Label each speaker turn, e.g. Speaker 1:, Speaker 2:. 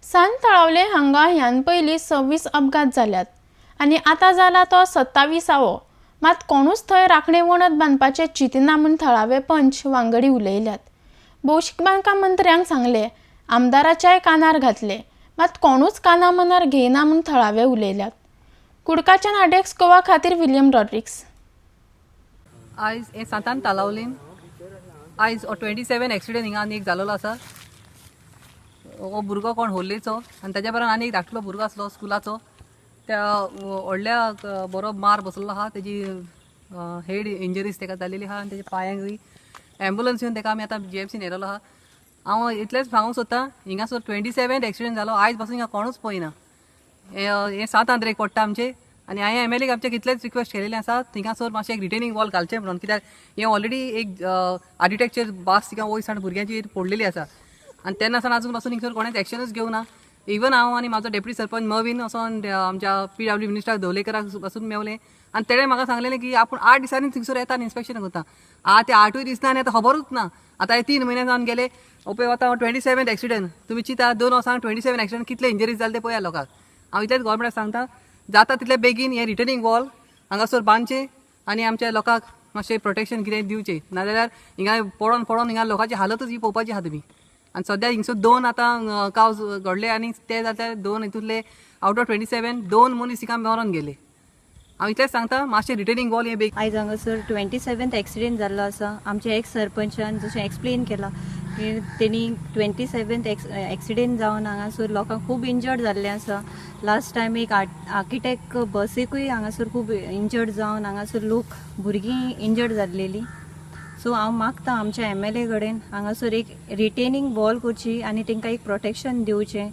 Speaker 1: सांत तळावले हांगा ह्यान पयलीं 26 अपघात जाल्यात आनी आतां जाला तो 27वो। मात कोणूच थंय राखणे वणत बांदपाचें चिंतना म्हूण थळावे पंच वांगडी उलयल्यात। भौशीक बांदकाम मंत्र्यांक सांगले, आमदाराच्याय कानार घातले, मात कोणूच काना मनार घेयना म्हूण थळावे उलयल्यात। कुडकाच्या आडेक्स गोवा खातीर विलियम रॉड्रिक्स।
Speaker 2: आयज हे सांतान तलावलीन आयज 27 एक्सिडेंट हिंगा आनी एक जाल्लो आसा। हो भुरगो कोण होल्लेचो आनी तेज्या बरोबर आनी एक धाकटो भुरगो आसलो स्कुलाचो। त्या व्हडल्या बरो मार बसलेलो आहा, तेजी हेड इंजरीज तेका जाल्लेली आहा आनी तेज्या पांयांक बी एम्बुलन्स येवन तेका आमी आतां GMCन व्हेलेलो आहा। हांव इतलेंच सांगूंक सोदतां, हिंगासर 27 एक्सिडेंट जालो, आयज पासून हिंगा कोणूच पळयना। हे 7 आंद्रेक पडटा आमचे आनी हांवें MLA आमचे इतलेंच रिक्वेस्ट केलेलें आसा, थिंगासर मातशें एक रिटेनिंग वॉल घालचें म्हणून, कित्याक हें ऑलरेडी एक आर्किटेक्चर बास थिंगा वयर सावन भुरग्यांची पडलेली आसा आनी तेन्ना सावन आजून पासून हिंगसर कोणेच एक्शनूच घेवना। इवन हांव आनी म्हाजो डेप्युटी सरपंच मवीन वचोन आमच्या PW मिनिस्टर धवलेकराक वचून मेवलें आनी तेणें म्हाका सांगलेलें की आपूण 8 दिसांनी थिंगसर येता आनी इन्स्पेक्शन करता। ते 8 दीस ना आनी आतां खबरूच ना। आतां हे 3 म्हयने जावन गेले, पळय आतां 27 एक्सिडेंट, तुमी चिंता 2 वर्सांक 27 एक्सिडेंट कितले इंजरीज जाले ते पळया लोकांक। हांव इतलेंच गोवोरमेंटाक सांगता, जाता तितले बेगीन हे रिटर्निंग वॉल हांगासर बांदचें आनी आमच्या लोकांक मातशें प्रोटेक्शन कितें दिवचें, नाजाल्यार हिंगा पडोन हिंगा लोकांची हालतच ही पळोवपाची आहा तुमी। आनी सद्या हिंगसर 2 आतां कावज घडले आनी ते जाता 2 हितूंतले आउट ऑफ 27 2 मनीस हिंगा मरोन गेले। हांव इतलेंच सांगता, मातशें रिटर्निंग वॉल हें बेगीन।
Speaker 3: आयज हांगासर 27 एक्सिडेंट जाल्लो आसा। आमच्या एक्स सरपंचान जशें एक्सप्लेन केलां की तेणी 27 एक्सिडेंट जावन हांगासर लोकांक खूब इंजर्ड जाल्लें आसा। लास्ट टायम एक आर्किटेक्ट बसीकूय हांगासर खूब इंजर्ड जावन हांगासर लोक भुरगीं इंजर्ड जाल्लेलीं। सो हांव मागतां आमच्या MLA कडेन हांगासर एक रिटेनिंग वॉल करची आनी तांकां एक प्रोटेक्शन दिवचें।